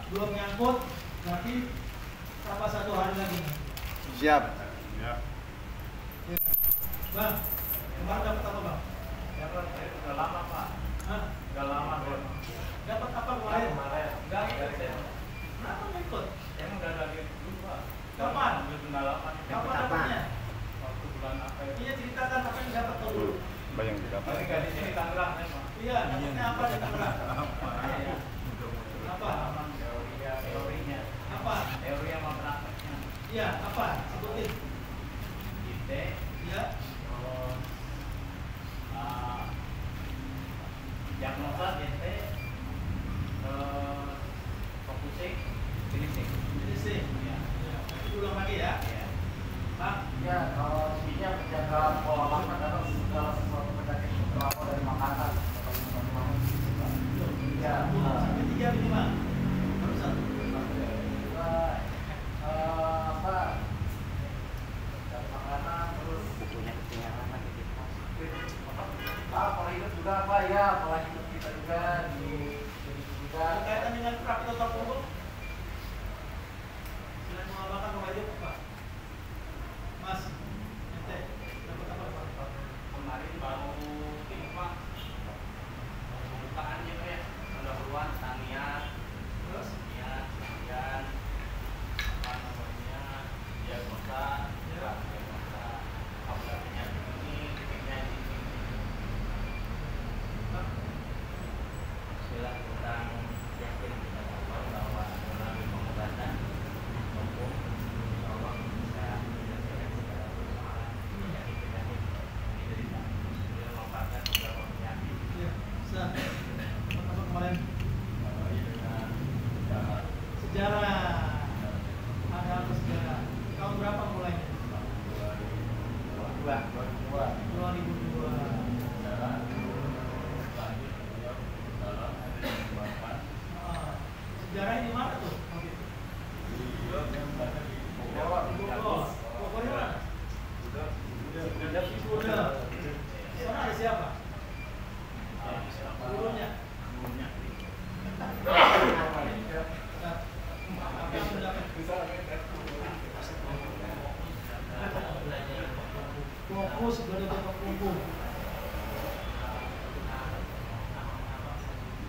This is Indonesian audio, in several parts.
belum nyangkut, berarti tambah 1 hari lagi. Siap. Ya. Ya. Bang, kemarin dapat apa bang? Dapat udah lama Pak. Hah? Udah lama Bang. Dapat apa kemarin? Enggak ikut saya. Kenapa nggak ikut? Saya udah lagi dulu Pak. Kapan? Ambil pendalaman. Kapan dapatnya? Waktu bulan apa ya? Iya, ceritakan apa yang dapat dulu. Banyak didapat. Tapi nggak di sini Tangerang ya Pak. Iya, dapatnya apa di Tangerang? Iya. Apa? Pengalaman teorinya. Apa? Teori sama prakteknya. Iya, apa? Sebutin. IT, Iya. terus diagnosa DT, focusing, finishing. Ini sih. Iya. Ya. Ulang lagi ya. Iya. Bang, Ya, kalau intinya menjaga pola makan atau segala sesuatu penyakit terlapor dari makanan atau minuman. Ya, sampai 3 minimal. Baru 1. juga apa? Dari makanan terus Bukunya ketinggalan lagi di tas. pola hidup juga apa ya? Pola hidup kita juga juga Berkaitan dengan terapi otot punggung. Selain mengamalkan pola hidup apa? Mas, ente dapat apa Pak? Kemarin baru ini Pak, pembukaan gitu ya, pendahuluan tanian, Terus? kemudian apa namanya diagnosa, diagnosa aplikasinya ini, titiknya di sini. Istilah tentang yakin kita tahu bahwa melalui pengobatan maupun insya Allah bisa menyelesaikan segala persoalan penyakit-penyakit yang diderita. Beliau memaparkan beberapa penyakit. Iya, bisa. Apa kemarin? Sejarah. Ada apa sejarah? Tahun berapa mulainya? 2002. Ah, sejarahnya di mana tuh? Waktu itu? Bogor. Bogornya mana? Udah. Sana ada siapa? Gurunya. Apa yang mendapat? Fokus pada otot punggung.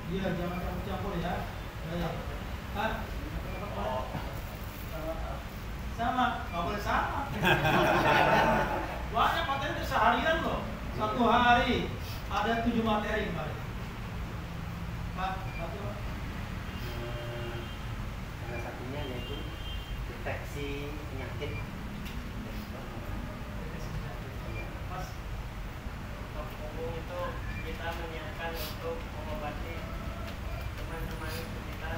Iya, jangan campur-campur ya. Baik. Hah? Sama, nggak boleh sama. Banyak materi seharian loh. 1 hari ada 7 materi kemarin. Pak, satu. Salah satunya yaitu deteksi penyakit. Mas, Otot punggung itu kita menyiapkan untuk mengobati teman-teman kita.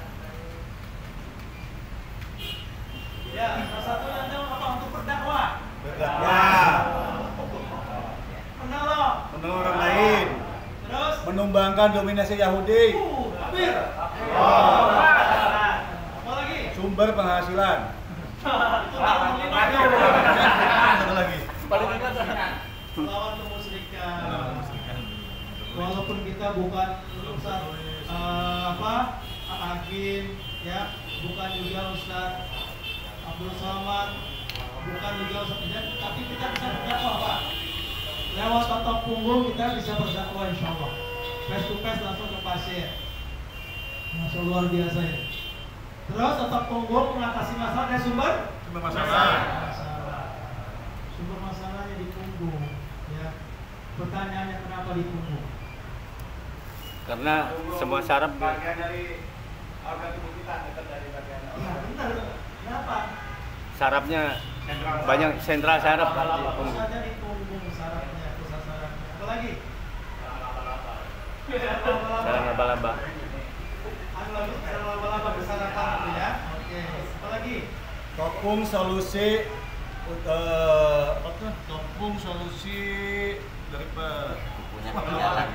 ya, salah satunya Anda apa untuk berdakwah? Kenal loh. Menurut orang lain, Terus? menumbangkan dominasi Yahudi, Habis. Apa lagi? sumber penghasilan. Itu lawan Satu lagi. lawan kemusyrikan. Walaupun kita bukan Ustaz Hakim, ya, bukan juga Ustaz Abdul Somad, bukan juga Ustaz Ijaz, tapi kita bisa berdakwah Pak. Lewat otot punggung kita bisa berdakwah insya Allah. Face to face langsung ke pasien. Masya Allah, luar biasa ya. Terus otot punggung mengatasi masalah dari sumber Masalah. masalah. Sumber masalahnya di punggung, ya. Pertanyaannya kenapa di punggung? Karena semua saraf bagian dari organ tubuh kita dekat dari bagian Ya benar. Kenapa? sarafnya banyak sentral saraf. Pusatnya di punggung sarafnya, pusat sarafnya. Apa lagi? Saraf laba-laba. Anu lagi saraf laba-laba besar itu ya. Oke. Apa lagi? Topung solusi topung solusi dari Bukunya ketinggalan.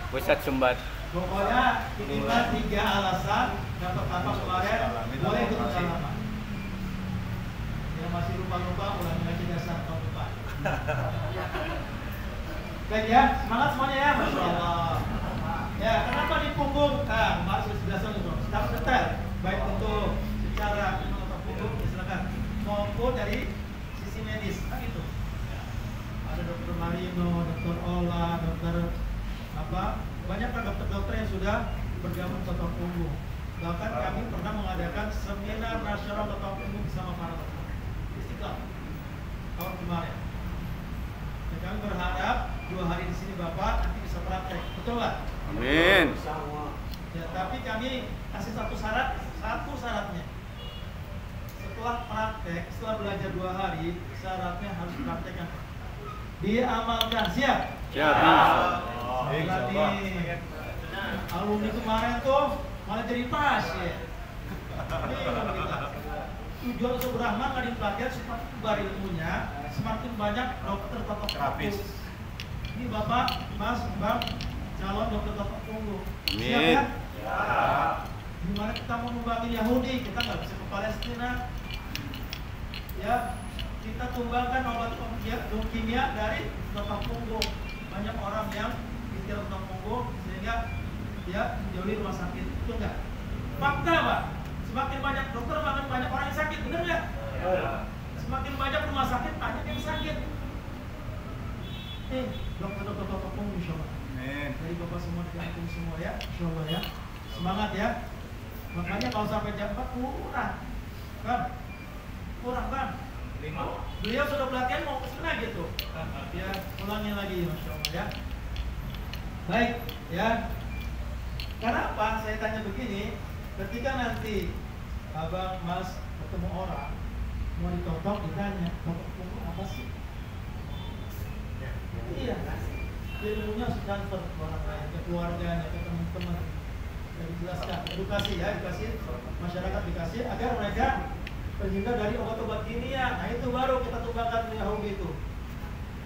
Pusat sumbat. Pokoknya inilah 3 alasan dapat apa kemarin boleh ikut pengalaman. Yang masih lupa-lupa ulangi lagi dasar tahun depan. Baik ya, semangat semuanya ya, Masya Allah. Ya, kenapa di punggung? Nah, kemarin sudah sudah bergabung totok punggung. Bahkan kami pernah mengadakan seminar nasional totok punggung bersama para dokter Istiqlal tahun kemarin. Dan kami berharap 2 hari di sini Bapak nanti bisa praktek, betul nggak? Amin. Ya, tapi kami kasih satu syaratnya. Setelah praktek, setelah belajar 2 hari, syaratnya harus praktekkan. Diamalkan, siap? Siap. Berarti alumni kemarin tuh malah jadi pas ya. Tujuan untuk Rahman ngadain pelatihan semakin kebar ilmunya, semakin banyak dokter totok punggung. Ini Bapak, Mas, Bang, calon dokter totok punggung. Siap Amin. ya? Gimana kita mau numbangin Yahudi? Kita nggak bisa ke Palestina. Ya, kita tumbangkan obat leukemia dari totok punggung. Banyak orang yang istilah totok punggung sehingga dia menjauhi rumah sakit, itu enggak? Fakta Pak, semakin banyak dokter makin banyak orang yang sakit, benar nggak? Semakin banyak rumah sakit banyak yang sakit. Dokter-dokter totok punggung insya Allah. Dari Bapak semua digantung semua ya, insya Allah ya. Semangat ya. Makanya kalau sampai jam 4 kurang kan? Beliau sudah pelatihan mau kesini lagi tuh. Ya, ulangin lagi masya Allah ya. Baik ya. Kenapa saya tanya begini? Ketika nanti Abang Mas ketemu orang mau ditotok ditanya, totok punggung apa sih? Iya. Ilmunya harus transfer ke orang lain, ke keluarganya, ke teman-teman. Dan dijelaskan, edukasi ya, edukasi masyarakat dikasih agar mereka terhindar dari obat-obat kimia. Nah itu baru kita tumbangkan Yahudi itu.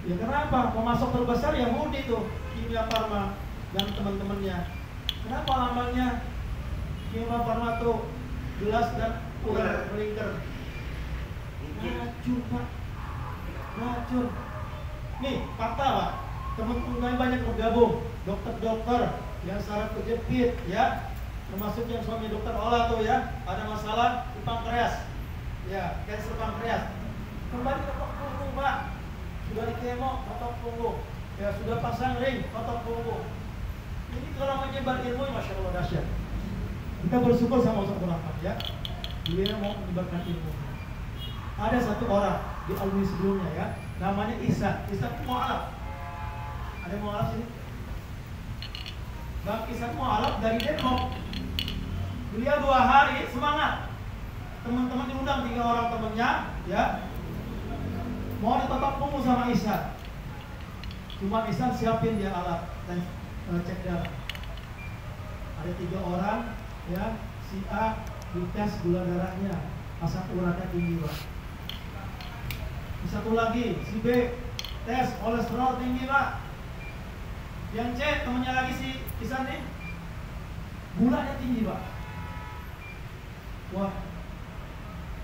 Ya kenapa? Pemasok terbesar Yahudi tuh, Kimia Farma dan teman-temannya. Kenapa lambangnya Kimia Farma tuh gelas dan ular melingkar? Racun Pak, racun. Nih fakta Pak, teman-teman banyak bergabung, dokter-dokter yang saraf kejepit ya, termasuk yang suami dokter Ola tuh ya, ada masalah di pankreas. Ya, kanker pankreas. Kembali ke totok punggung, Pak. Sudah di kemo, totok punggung. Ya, sudah pasang ring, totok punggung. Ini kalau menyebar ilmu, masya Allah dahsyat. Kita bersyukur sama Ustaz Rahman ya. Beliau mau menyebarkan ilmu. Ada satu orang di alumni sebelumnya ya, namanya Ihsan. Ihsan Mu'alaf. Ada yang Mu'alaf sini? Bang Ihsan Mu'alaf dari Depok. Beliau 2 hari semangat. Teman-teman diundang 3 orang temannya ya, mau ditotok punggung sama Ihsan. Cuma Ihsan siapin dia alat dan cek darah. Ada 3 orang ya, si A dites gula darahnya, asam uratnya tinggi Pak. Satu lagi si B tes kolesterol tinggi Pak. Yang C temannya lagi si Ihsan nih, gulanya tinggi Pak. Wah,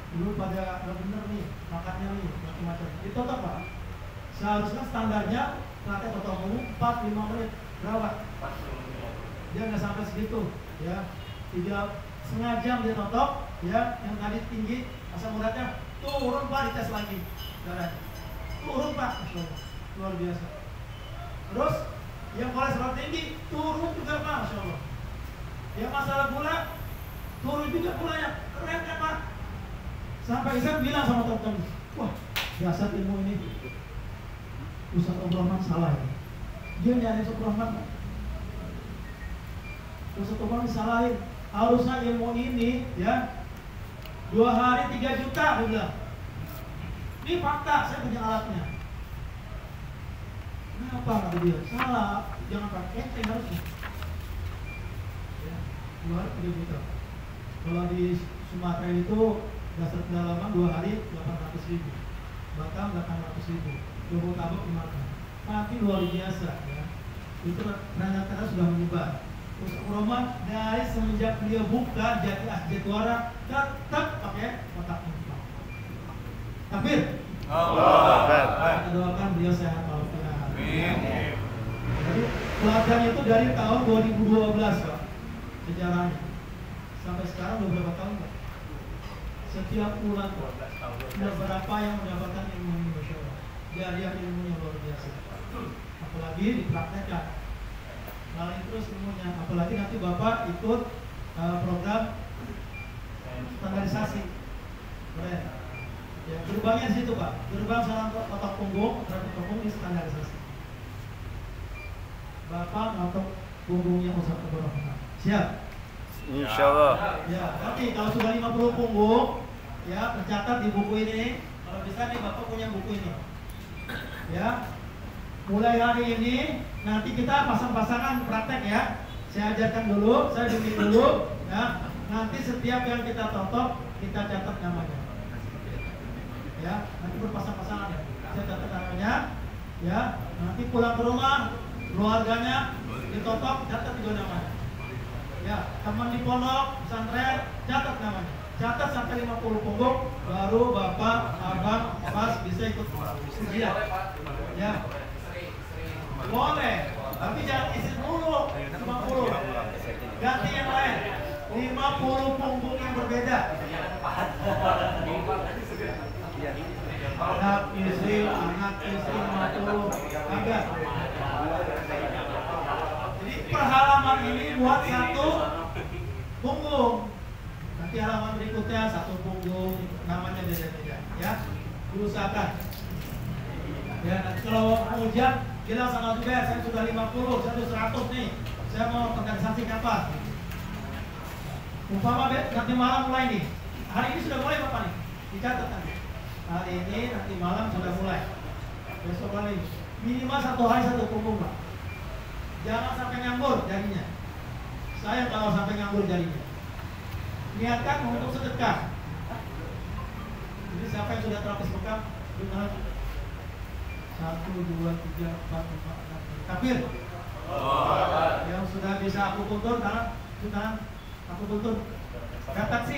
dulu pada nggak bener nih makannya nih macam-macam. Ditotok Pak. Seharusnya standarnya praktek totok punggung 4-5 menit. Berapa? Dia nggak sampai segitu ya. 3,5 jam dia totok ya. Yang tadi tinggi asam uratnya turun Pak, dites lagi darahnya. Turun Pak, Masya Allah. Luar biasa. Terus yang kolesterol tinggi turun juga Pak, Masya Allah. Yang masalah gula turun juga gulanya. Keren kan Pak? Sampai Ihsan bilang sama teman-teman, wah dasar ilmu ini Ustaz Rahman salah ya. Dia nyari Ustaz Rahman, Ustaz Rahman disalahin. Harusnya ilmu ini ya 2 hari 3 juta dia bilang. Ini fakta, saya punya alatnya. Kenapa kata dia? Salah, jangan pakai enteng harusnya ya, 2 hari 3 juta. Kalau di Sumatera itu dasar kedalaman 2 hari 800.000, Batam 800.000, Jabodetabek 500. Tapi luar biasa ya. Itu ternyata sudah menyebar. Terus Roman dari semenjak beliau buka Jati Asjadwara tetap pakai kotak infak. Takbir. Kita doakan beliau sehat walafiat. Amin. Jadi pelatihan itu dari tahun 2012 Pak, sejarahnya. Sampai sekarang udah berapa tahun Pak? Setiap bulan sudah berapa yang mendapatkan ilmu ini, Masya Allah. Jariah ilmunya luar biasa. Apalagi dipraktekkan. Lalu terus ilmunya. Apalagi nanti Bapak ikut program standarisasi. Keren. Ya, gerbangnya di situ Pak. Gerbang salam otak punggung, terapi punggung di standarisasi. Bapak ngotot punggungnya Ustaz Abdurrahman. Siap? Insya Allah. Ya, nanti kalau sudah 50 punggung, ya tercatat di buku ini. Kalau bisa nih Bapak punya buku ini. Ya, mulai hari ini nanti kita pasang-pasangan praktek ya. Saya ajarkan dulu, saya bimbing dulu. Ya, nanti setiap yang kita totok kita catat namanya. Ya, nanti berpasang-pasangan ya. Saya catat namanya. Ya, nanti pulang ke rumah, keluarganya ditotok, catat juga namanya. Ya, teman di pondok, pesantren, catat namanya. Catat sampai 50 punggung, baru Bapak, Abang, Mas bisa ikut ujian. Ya, boleh, tapi jangan isi dulu 50. Ganti yang lain, 50 punggung yang berbeda. Anak istri 50, agak. Jadi per halaman ini buat satu punggung. Nanti halaman berikutnya satu punggung, namanya beda-beda ya. Diusahakan. Ya, nanti kalau mau ujian bilang sama Zubair, saya sudah 50, saya sudah 100 nih. Saya mau organisasi kapan? Umpama nanti malam mulai nih. Hari ini sudah mulai Bapak nih. Dicatat nanti. Hari ini nanti malam sudah mulai. Besok kali minimal 1 hari 1 punggung Pak. Jangan sampai nganggur jarinya. Saya kalau sampai nganggur jarinya. Niatkan untuk sedekah. Jadi siapa yang sudah terapis bekam? Benar. 1, 2, 3, 4, 5, 6. Takbir. Yang sudah bisa aku tuntun, tangan aku tuntun. Refleksi.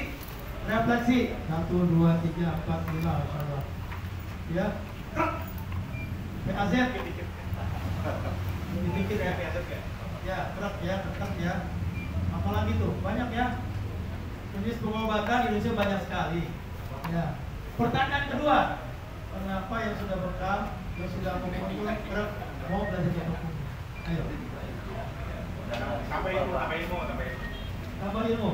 1, 2, 3, 4, 5. Insyaallah. Ya. PAZ. Dikit ya. Ya, berat ya, ketat ya. Apalagi tuh, banyak ya. Jenis pengobatan Indonesia banyak sekali. Ya. Pertanyaan kedua, kenapa yang sudah bekam, yang sudah mengumpul berat mau belajar jatuh? Ayo. Tambah ilmu. Tambah ilmu.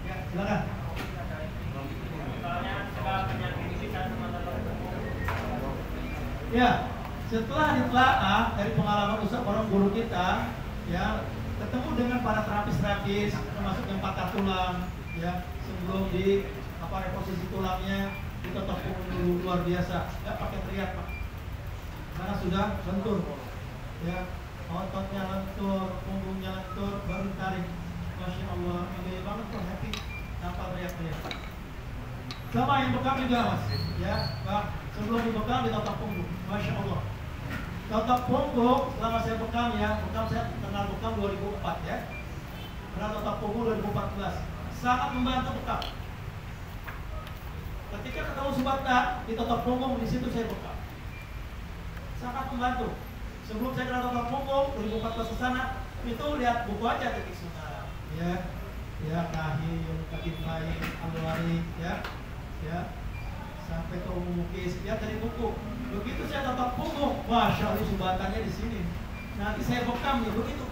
Ya, silakan. Ya, setelah ditelaah dari pengalaman Ustaz orang guru kita, ya ketemu dengan para terapis termasuk yang patah tulang, ya sebelum di reposisi tulangnya ditotok dulu luar biasa, nggak pakai teriak Pak, karena sudah lentur, ya ototnya lentur, punggungnya lentur, baru tarik, masya Allah, ini banget tuh happy, tanpa teriak-teriak. Sama yang bekam juga Mas, ya Pak, sebelum dibekam ditotok punggung, masya Allah. Totok punggung selama saya bekam ya, saya kenal bekam 2004 ya. Kenal totok punggung 2014. Sangat membantu bekam. Ketika ketemu Subata di totok punggung, di situ saya bekam. Sangat membantu. Sebelum saya kenal totok punggung 2014 ke sana, itu lihat buku aja Titik Sunnah. Ya Kahim, Kaki Baik, Al-Wari, ya. Sampai ke Umum Mukis, lihat dari buku. Begitu saya totok punggung, masya Allah Subatannya di sini. Nanti saya bekam ya begitu.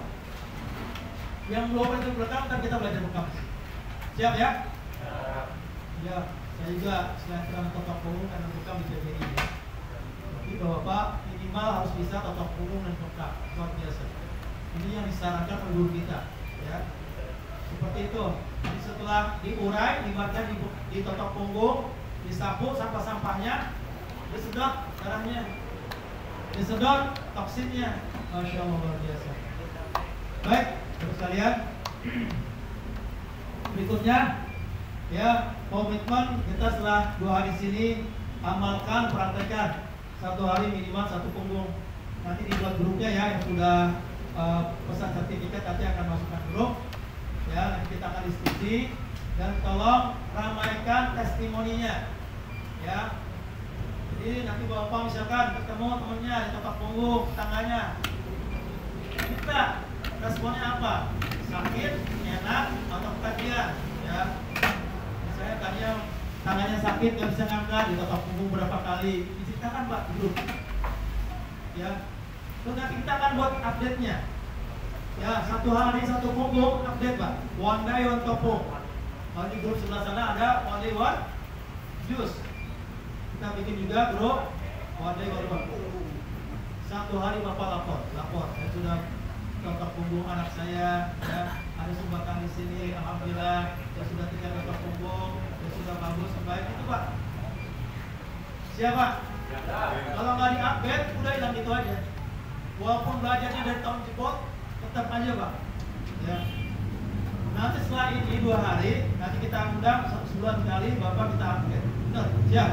Yang belum itu bekam, kan kita belajar bekam. Siap ya? Ya, saya juga selain karena totok punggung karena bekam di PBI. Tapi Bapak minimal harus bisa totok punggung dan bekam, luar biasa. Ini yang disarankan oleh guru kita, ya. Seperti itu. Jadi setelah diurai, dibaca di totok punggung, disapu sampah-sampahnya, disedot darahnya, disedot toksinnya, masya Allah luar biasa. Baik, terus kalian berikutnya ya komitmen kita setelah 2 hari sini amalkan, praktekkan 1 hari minimal 1 punggung. Nanti dibuat grupnya ya yang sudah pesan sertifikat nanti akan masukkan grup ya, nanti kita akan diskusi dan tolong ramaikan testimoninya ya. Jadi nanti Bapak misalkan ketemu temennya di totok punggung tangannya, kita responnya apa? Sakit, enak, atau ketagihan ya. Misalnya tadinya tangannya sakit nggak bisa ngangkat di totok punggung berapa kali, diceritakan Pak di grup ya. Terus nanti kita akan buat update-nya Ya, 1 hari 1 punggung update Pak. One day one topung. Kalau di grup sebelah sana ada one day one juice. Kita bikin juga grup one day one topung. 1 hari Bapak lapor. Saya sudah totok punggung anak saya, ya. Ada sumbatan di sini, alhamdulillah. Saya sudah 3 totok punggung, saya sudah bagus, baik itu Pak. Siapa? Kalau nggak di-update, udah hilang gitu aja. Walaupun belajarnya dari tahun jebot, tetap aja Pak. Ya. Nanti setelah ini 2 hari, nanti kita undang sebulan sekali, Bapak kita update. Benar? Siap?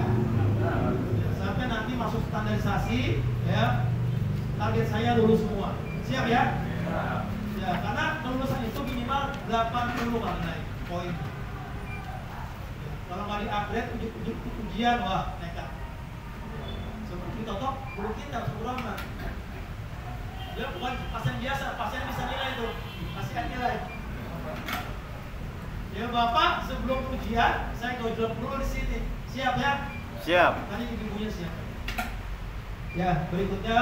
Ya, sampai nanti masuk standarisasi, ya. Target saya lulus semua. Siap ya? Ya, karena kelulusan itu minimal 80 Pak naik poin. Ya, kalau nggak di-upgrade ujian, wah nekat. Seperti totok, guru kita sempurna. Dia bukan pasien biasa, pasien bisa nilai itu, kasihkan nilai. Ya Bapak, sebelum ujian, saya gojlok dulu di sini. Siap ya? Siap. Tadi ibu-ibunya siap. Ya, berikutnya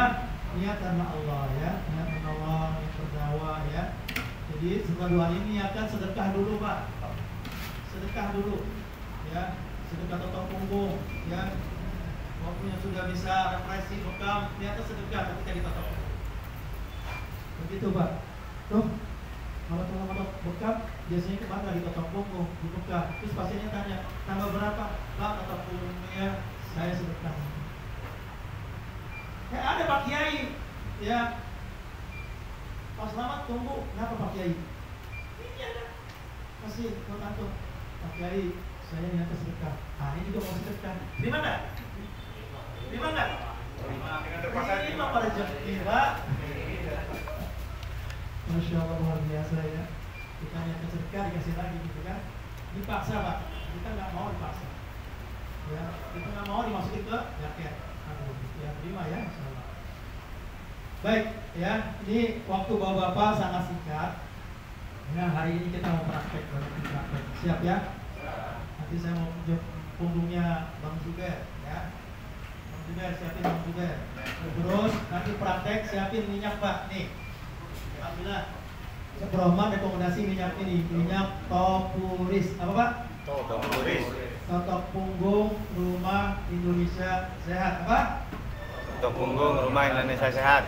niat karena Allah ya, niat karena Allah, niat berdakwah ya. Jadi setelah 2 hari ini niatkan sedekah dulu Pak, sedekah dulu ya, sedekah totok punggung ya. Waktunya sudah bisa represi bekam, niatkan sedekah ketika ditotok. Begitu Pak. Tuh, kalau totok bekam biasanya kemana ditotok punggung, di bekam. Terus pasiennya tanya, tanggal berapa? Pak, totok punggungnya saya sedekah. Kayak ada Pak Kiai, ya. Pak Selamat tunggu, kenapa Pak Kiai? Ini ada. Masih mau kantor. Pak Kiai, saya niatnya sedekah. Ah, ini juga mau sedekah. Di mana? Di mana? Ini Pak pada rezeki, Pak. Masya Allah luar biasa ya. Kita niatnya sedekah dikasih lagi gitu kan? Dipaksa Pak. Kita nggak mau dipaksa. Ya, kita nggak mau dimasukin ke jaket. Ya terima ya, insyaallah. Baik ya, ini waktu bapak-bapak sangat singkat. Nah hari ini kita mau praktek. Siap ya? Nanti saya mau tunjuk punggungnya Bang Zuber ya. Bang Zuber siapin Bang Zuber. Terus nanti praktek siapin minyak Pak. Nih, alhamdulillah. Seproman rekomendasi minyak ini, minyak Topuris. Apa Pak? Topuris. Totok punggung rumah Indonesia sehat. Apa? Totok punggung rumah Indonesia sehat.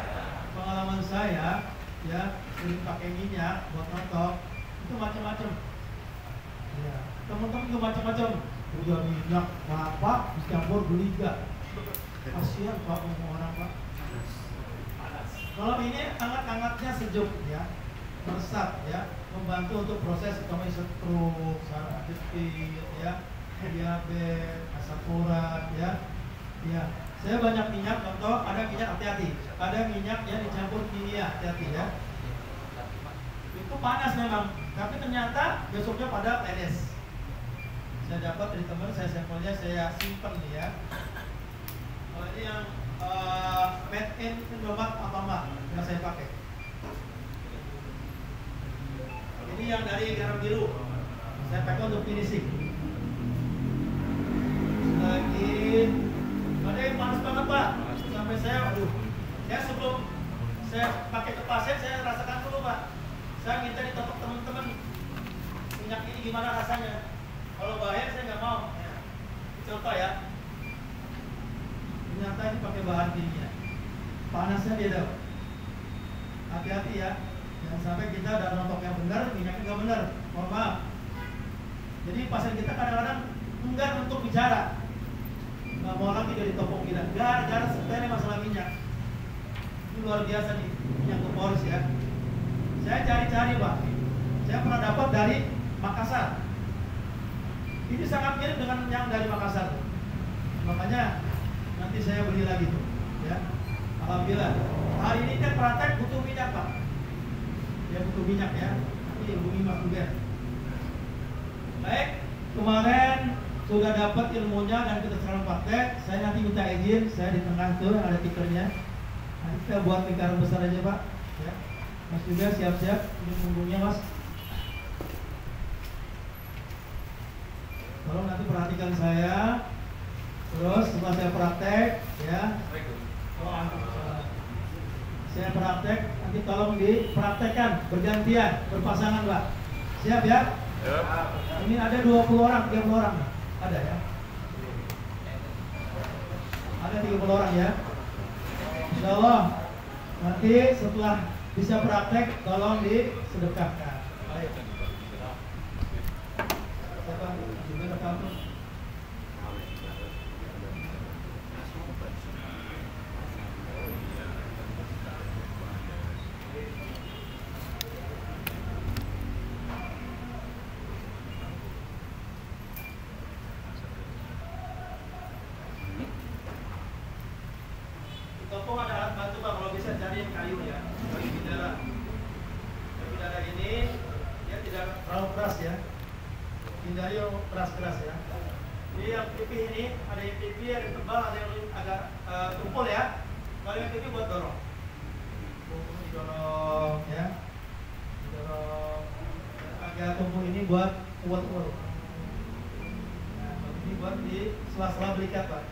Pengalaman saya ya sering pakai minyak buat totok itu macam-macam. Ya, teman-teman itu macam-macam. Udah minyak apa dicampur geliga. Kasihan Pak orang Pak. Kalau ini hangat-hangatnya sejuk ya, meresap ya, membantu untuk proses utamanya stroke, saraf kecil ya. Diabetes, asam urat ya. Ya, saya banyak minyak, contoh ada minyak hati-hati. Ada minyak yang dicampur kimia, hati-hati ya. Itu panas memang, tapi ternyata besoknya pada ledes. Saya dapat dari teman, saya sampelnya saya simpan nih ya. Kalau ini yang made in Indomaret apa mbak yang saya pakai. Ini yang dari garam biru, saya pakai untuk finishing. Lagi ada yang panas banget Pak, sampai saya aduh ya, sebelum saya pakai ke pasien saya rasakan dulu Pak. Saya minta ditotok teman-teman minyak ini gimana rasanya. Kalau bahaya saya nggak mau ya. Contoh ya, ternyata ini pakai bahan kimia, panasnya beda. Hati-hati ya, jangan sampai kita udah notok yang benar minyaknya nggak benar, mohon maaf. Jadi pasien kita kadang-kadang enggan untuk bicara, nggak mau lagi dari topong kita, gara-gara sepele masalah minyak. Ini luar biasa nih minyak Topuris ya. Saya cari-cari Pak, saya pernah dapat dari Makassar. Ini sangat mirip dengan yang dari Makassar, makanya nanti saya beli lagi tuh ya. Alhamdulillah hari ini kan praktek butuh minyak Pak, ya butuh minyak ya. Ini hubungi Mas Buber. Baik, kemarin sudah dapat ilmunya dan kita sekarang praktek. Saya nanti minta izin, saya di tengah tuh ada tikernya. Nanti kita buat lingkaran besar aja Pak ya. Mas juga siap-siap, ini punggungnya Mas. Tolong nanti perhatikan saya. Terus setelah saya praktek ya, Saya praktek, nanti tolong dipraktekkan bergantian, berpasangan Pak. Siap ya? Ini ada 20 orang, 30 orang. Ada ya? Ada 30 orang ya? Insya Allah nanti setelah bisa praktek tolong disedekahkan. Baik. Siapa? Juga rekam tuh. Topong ada alat bantu Pak, kalau bisa cari yang kayu ya, kayu bidara. Kayu bidara ini dia tidak terlalu keras ya, hindari yang keras-keras ya. Jadi yang pipih ini ada yang pipih, ada yang tebal, ada yang agak tumpul ya. Kalau yang pipih buat dorong, didorong ya, didorong. Agak tumpul ini buat kuat-kuat. Nah, kalau ini buat di sela-sela belikat Pak,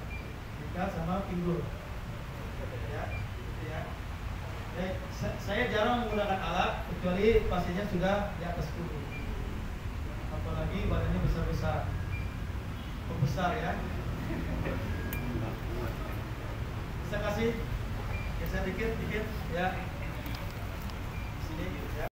belikat sama pinggul. Ya, ya. Saya jarang menggunakan alat kecuali pasiennya sudah di atas kudu. Apalagi badannya besar-besar, pembesar ya. Bisa kasih geser dikit ya. Sini ya.